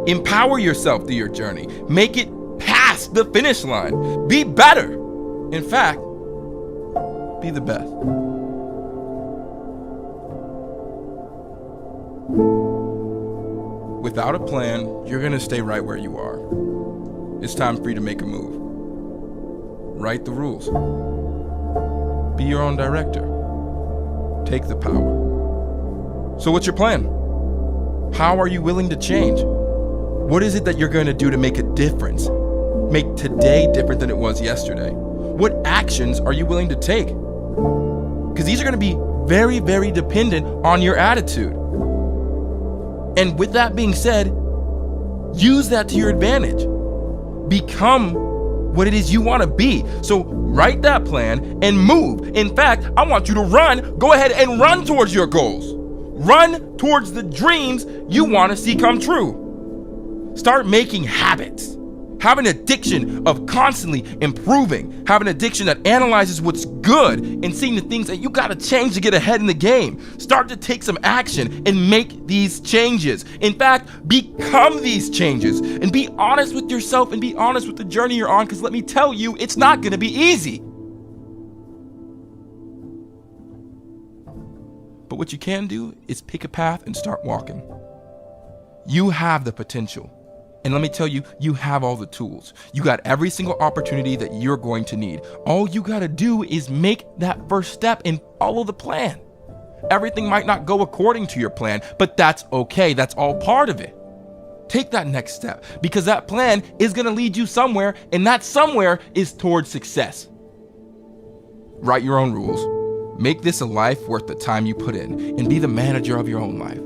Empower yourself through your journey. Make it past the finish line. Be better. In fact, be the best. Without a plan, you're going to stay right where you are. It's time for you to make a move. Write the rules. Be your own director. Take the power. So what's your plan? How are you willing to change? What is it that you're going to do to make a difference? Make today different than it was yesterday. What actions are you willing to take? Because these are going to be very, very dependent on your attitude. And with that being said, use that to your advantage. Become what it is you want to be. So write that plan and move. In fact, I want you to run. Go ahead and run towards your goals. Run towards the dreams you want to see come true. Start making habits. Have an addiction of constantly improving. Have an addiction that analyzes what's good and seeing the things that you got to change to get ahead in the game. Start to take some action and make these changes. In fact, become these changes and be honest with yourself and be honest with the journey you're on, because let me tell you, it's not going to be easy. But what you can do is pick a path and start walking. You have the potential. And let me tell you, you have all the tools. You got every single opportunity that you're going to need. All you got to do is make that first step and follow the plan. Everything might not go according to your plan, but that's okay. That's all part of it. Take that next step, because that plan is going to lead you somewhere, and that somewhere is towards success. Write your own rules. Make this a life worth the time you put in, and be the manager of your own life.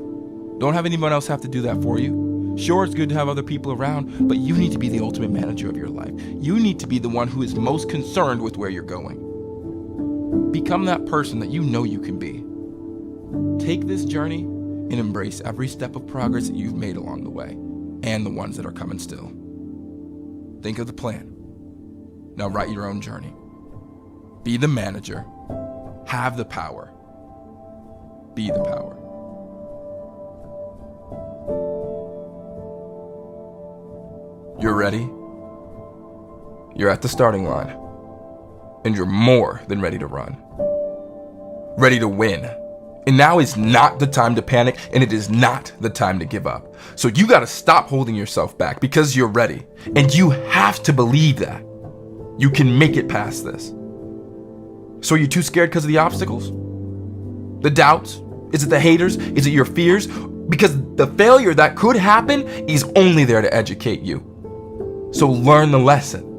Don't have anyone else have to do that for you. Sure, it's good to have other people around, but you need to be the ultimate manager of your life. You need to be the one who is most concerned with where you're going. Become that person that you know you can be. Take this journey and embrace every step of progress that you've made along the way, and the ones that are coming still. Think of the plan. Now write your own journey. Be the manager. Have the power. Be the power. You're ready. You're at the starting line. And you're more than ready to run. Ready to win. And now is not the time to panic, and it is not the time to give up. So you got to stop holding yourself back, because you're ready. And you have to believe that. You can make it past this. So are you too scared because of the obstacles? The doubts? Is it the haters? Is it your fears? Because the failure that could happen is only there to educate you. So learn the lesson.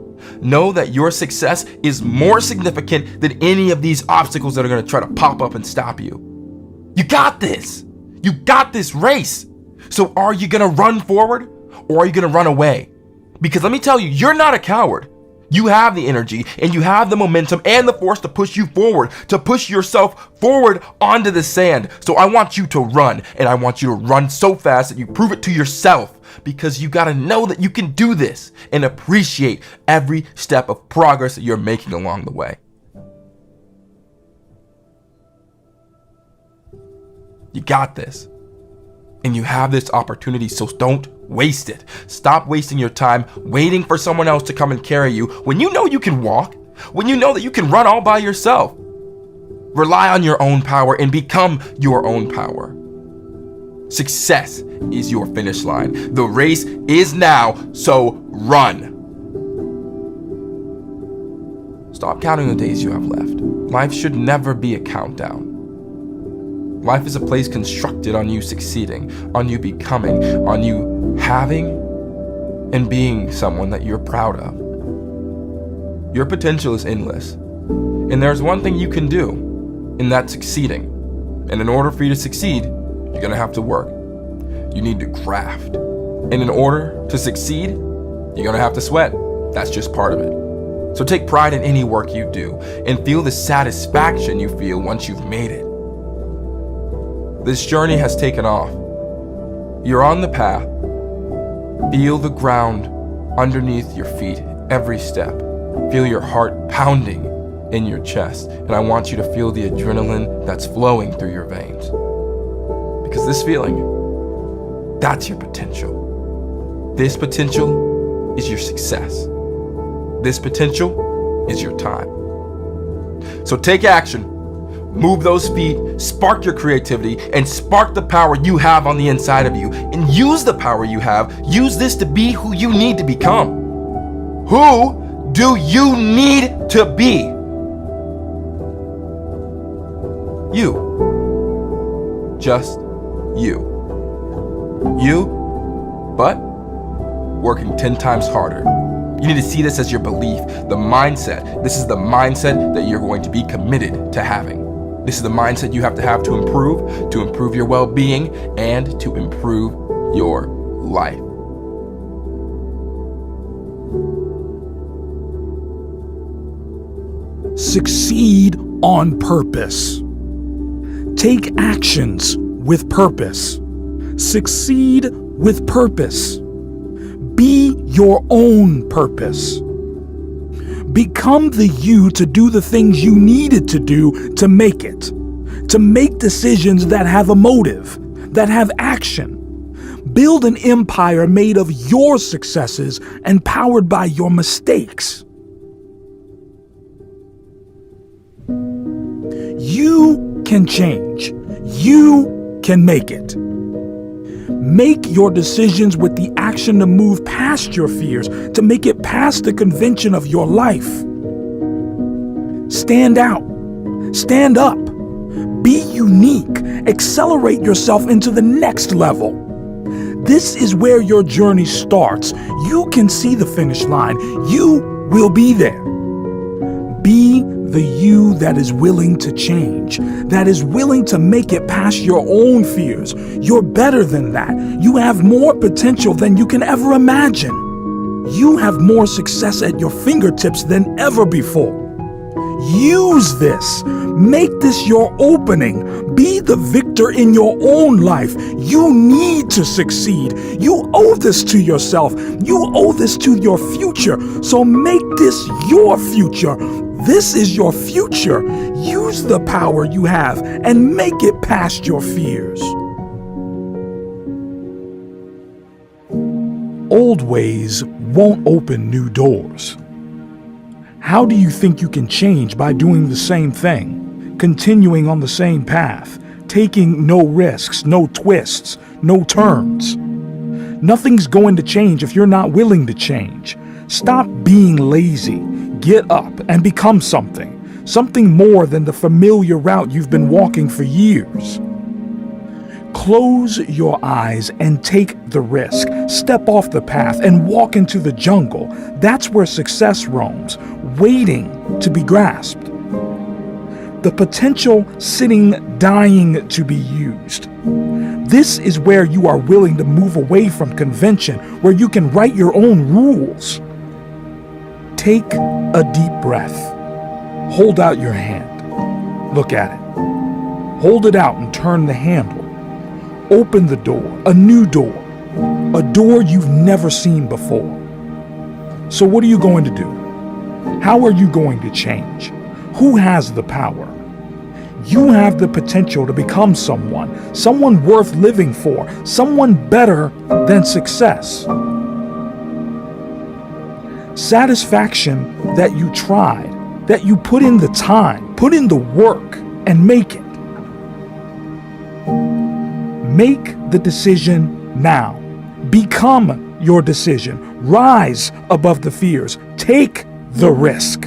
Know that your success is more significant than any of these obstacles that are going to try to pop up and stop you. You got this. You got this race. So are you going to run forward or are you going to run away? Because let me tell you, you're not a coward. You have the energy and you have the momentum and the force to push you forward, to push yourself forward onto the sand. So I want you to run, and I want you to run so fast that you prove it to yourself, because you got to know that you can do this and appreciate every step of progress that you're making along the way. You got this. And you have this opportunity, so don't waste it. Stop wasting your time waiting for someone else to come and carry you when you know you can walk, when you know that you can run all by yourself. Rely on your own power and become your own power. Success is your finish line. The race is now, so run. Stop counting the days you have left. Life should never be a countdown. Life is a place constructed on you succeeding, on you becoming, on you having and being someone that you're proud of. Your potential is endless. And there's one thing you can do, and that's succeeding. And in order for you to succeed, you're going to have to work. You need to craft. And in order to succeed, you're going to have to sweat. That's just part of it. So take pride in any work you do and feel the satisfaction you feel once you've made it. This journey has taken off. You're on the path. Feel the ground underneath your feet every step. Feel your heart pounding in your chest. And I want you to feel the adrenaline that's flowing through your veins. Because this feeling, that's your potential. This potential is your success. This potential is your time. So take action. Move those feet, spark your creativity, and spark the power you have on the inside of you. And use the power you have. Use this to be who you need to become. Who do you need to be? You. Just you. You, but working 10 times harder. You need to see this as your belief, the mindset. This is the mindset that you're going to be committed to having. This is the mindset you have to improve your well-being, and to improve your life. Succeed on purpose. Take actions with purpose. Succeed with purpose. Be your own purpose. Become the you to do the things you needed to do to make it. To make decisions that have a motive, that have action. Build an empire made of your successes and powered by your mistakes. You can change. You can make it. Make your decisions with the action to move past your fears, to make it past the convention of your life. Stand out. Stand up. Be unique. Accelerate yourself into the next level. This is where your journey starts. You can see the finish line. You will be there. Be the you that is willing to change, that is willing to make it past your own fears. You're better than that. You have more potential than you can ever imagine. You have more success at your fingertips than ever before. Use this. Make this your opening. Be the victor in your own life. You need to succeed. You owe this to yourself. You owe this to your future. So make this your future. This is your future. Use the power you have and make it past your fears. Old ways won't open new doors. How do you think you can change by doing the same thing, continuing on the same path, taking no risks, no twists, no turns? Nothing's going to change if you're not willing to change. Stop being lazy. Get up and become something more than the familiar route you've been walking for years. Close your eyes and take the risk. Step off the path and walk into the jungle. That's where success roams, waiting to be grasped. The potential sitting, dying to be used. This is where you are willing to move away from convention, where you can write your own rules. Take a deep breath. Hold out your hand. Look at it. Hold it out and turn the handle. Open the door, a new door, a door you've never seen before. So what are you going to do? How are you going to change? Who has the power? You have the potential to become someone worth living for, someone better than success. Satisfaction that you tried, that you put in the time, put in the work, and make it. Make the decision now. Become your decision. Rise above the fears. Take the risk.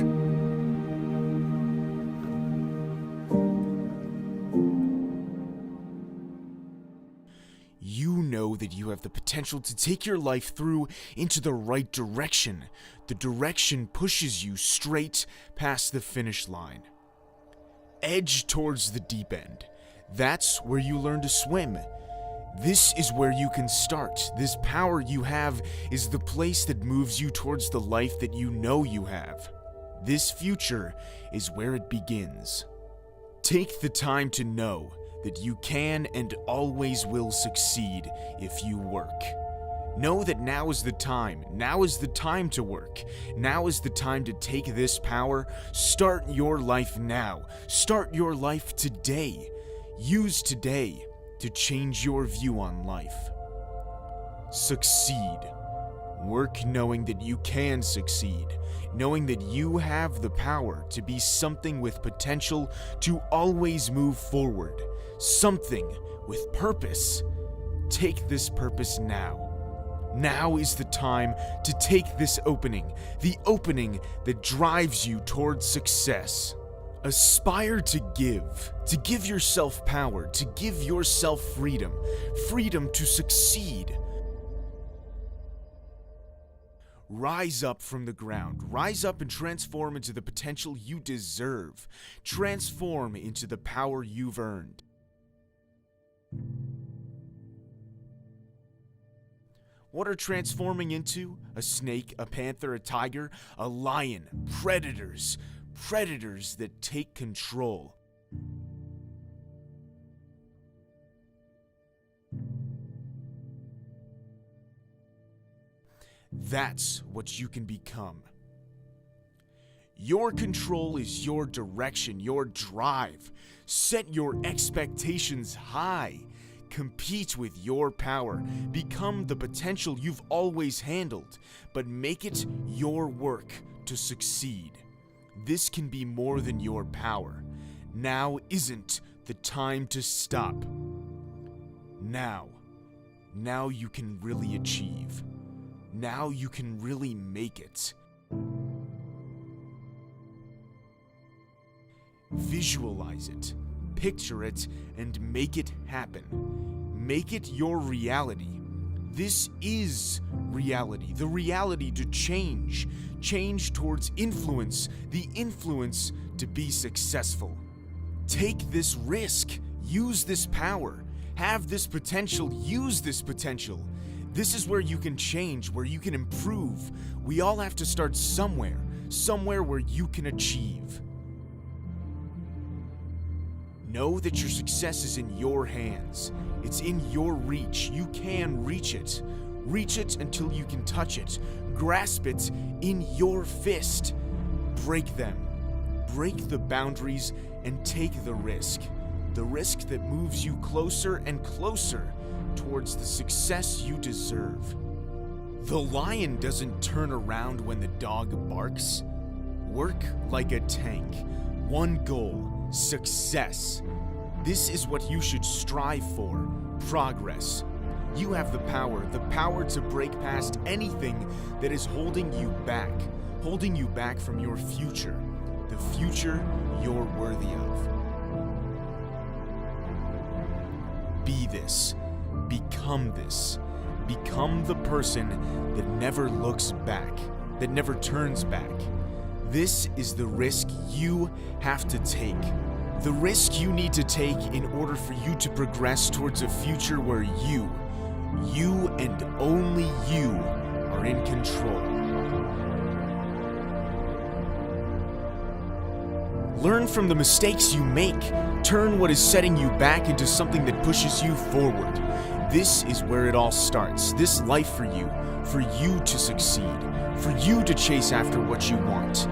You know that you have the potential to take your life through into the right direction. The direction pushes you straight past the finish line. Edge towards the deep end. That's where you learn to swim. This is where you can start. This power you have is the place that moves you towards the life that you know you have. This future is where it begins. Take the time to know that you can and always will succeed if you work. Know that now is the time. Now is the time to work. Now is the time to take this power. Start your life now. Start your life today. Use today to change your view on life. Succeed. Work knowing that you can succeed, knowing that you have the power to be something with potential to always move forward, something with purpose. Take this purpose now. Now is the time to take this opening, the opening that drives you towards success. Aspire to give yourself power, to give yourself freedom, freedom to succeed. Rise up from the ground, rise up and transform into the potential you deserve, transform into the power you've earned. What are transforming into? A snake, a panther, a tiger, a lion, predators. Predators that take control. That's what you can become. Your control is your direction, your drive. Set your expectations high. Compete with your power. Become the potential you've always handled, but make it your work to succeed. This can be more than your power. Now isn't the time to stop. Now you can really achieve. Now you can really make it. Visualize it, picture it, and make it happen. Make it your reality. This is reality, the reality to change towards influence, the influence to be successful. Take this risk, use this power, have this potential, use this potential. This is where you can change, where you can improve. We all have to start somewhere where you can achieve. Know that your success is in your hands. It's in your reach. You can reach it. Reach it until you can touch it. Grasp it in your fist. Break them. Break the boundaries and take the risk. The risk that moves you closer and closer towards the success you deserve. The lion doesn't turn around when the dog barks. Work like a tank. One goal, success. This is what you should strive for. Progress. You have the power to break past anything that is holding you back from your future, the future you're worthy of. be this. Become this. Become the person that never looks back, that never turns back. This is the risk you have to take. The risk you need to take in order for you to progress towards a future where you and only you are in control. Learn from the mistakes you make. Turn what is setting you back into something that pushes you forward. This is where it all starts. This life for you to succeed, for you to chase after what you want.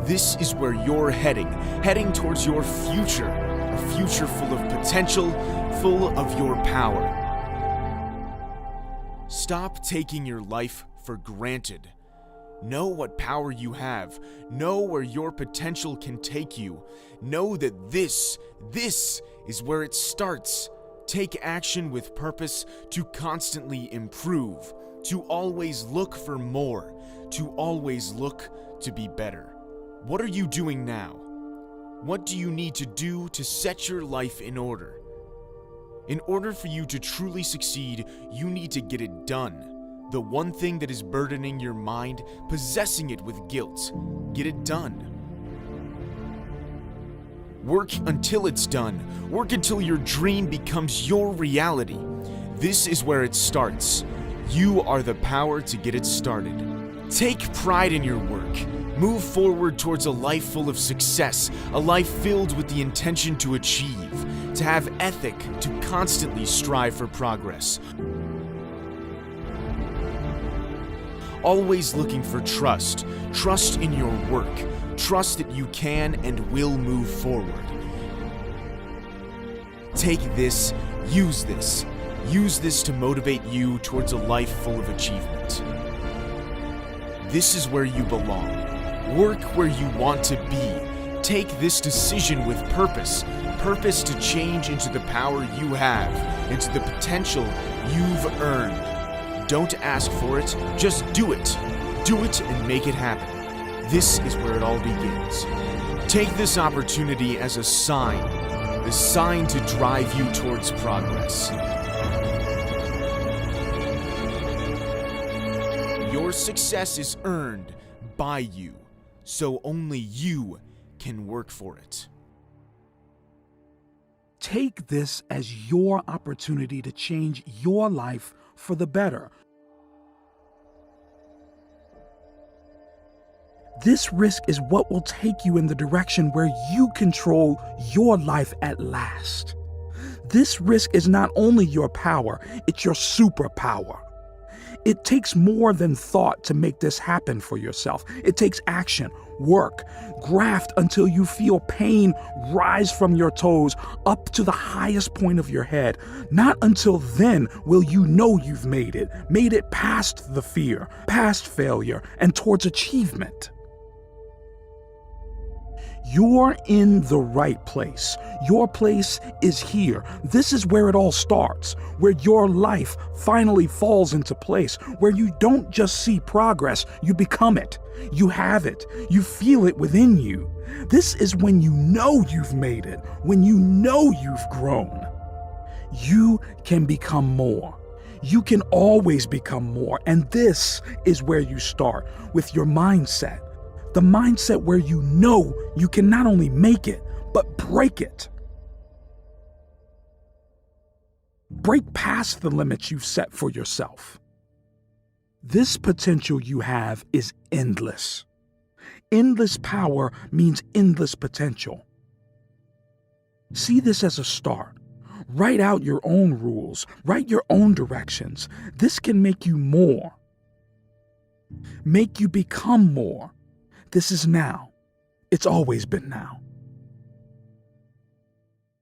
This is where you're heading towards your future, a future full of potential, full of your power. Stop taking your life for granted. Know what power you have. Know where your potential can take you. Know that this is where it starts. Take action with purpose to constantly improve, to always look for more, to always look to be better. What are you doing now? What do you need to do to set your life in order? In order for you to truly succeed, you need to get it done. The one thing that is burdening your mind, possessing it with guilt, get it done. Work until it's done. Work until your dream becomes your reality. This is where it starts. You are the power to get it started. Take pride in your work. Move forward towards a life full of success, a life filled with the intention to achieve, to have ethic, to constantly strive for progress. Always looking for trust in your work, trust that you can and will move forward. Take this to motivate you towards a life full of achievement. This is where you belong. Work where you want to be. Take this decision with purpose to change into the power you have, into the potential you've earned. Don't ask for it, just do it. Do it and make it happen. This is where it all begins. Take this opportunity as a sign, the sign to drive you towards progress. Your success is earned by you, so only you can work for it. Take this as your opportunity to change your life for the better. This risk is what will take you in the direction where you control your life at last. This risk is not only your power, it's your superpower. It takes more than thought to make this happen for yourself. It takes action, work, graft until you feel pain rise from your toes up to the highest point of your head. Not until then will you know you've made it past the fear, past failure, and towards achievement. You're in the right place. Your place is here. This is where it all starts, where your life finally falls into place, where you don't just see progress, you become it. You have it. You feel it within you. This is when you know you've made it, when you know you've grown. You can become more. You can always become more. And this is where you start, with your mindset. The mindset where you know you can not only make it, but break it. Break past the limits you've set for yourself. This potential you have is endless. Endless power means endless potential. See this as a start. Write out your own rules. Write your own directions. This can make you more. Make you become more. This is now. It's always been now.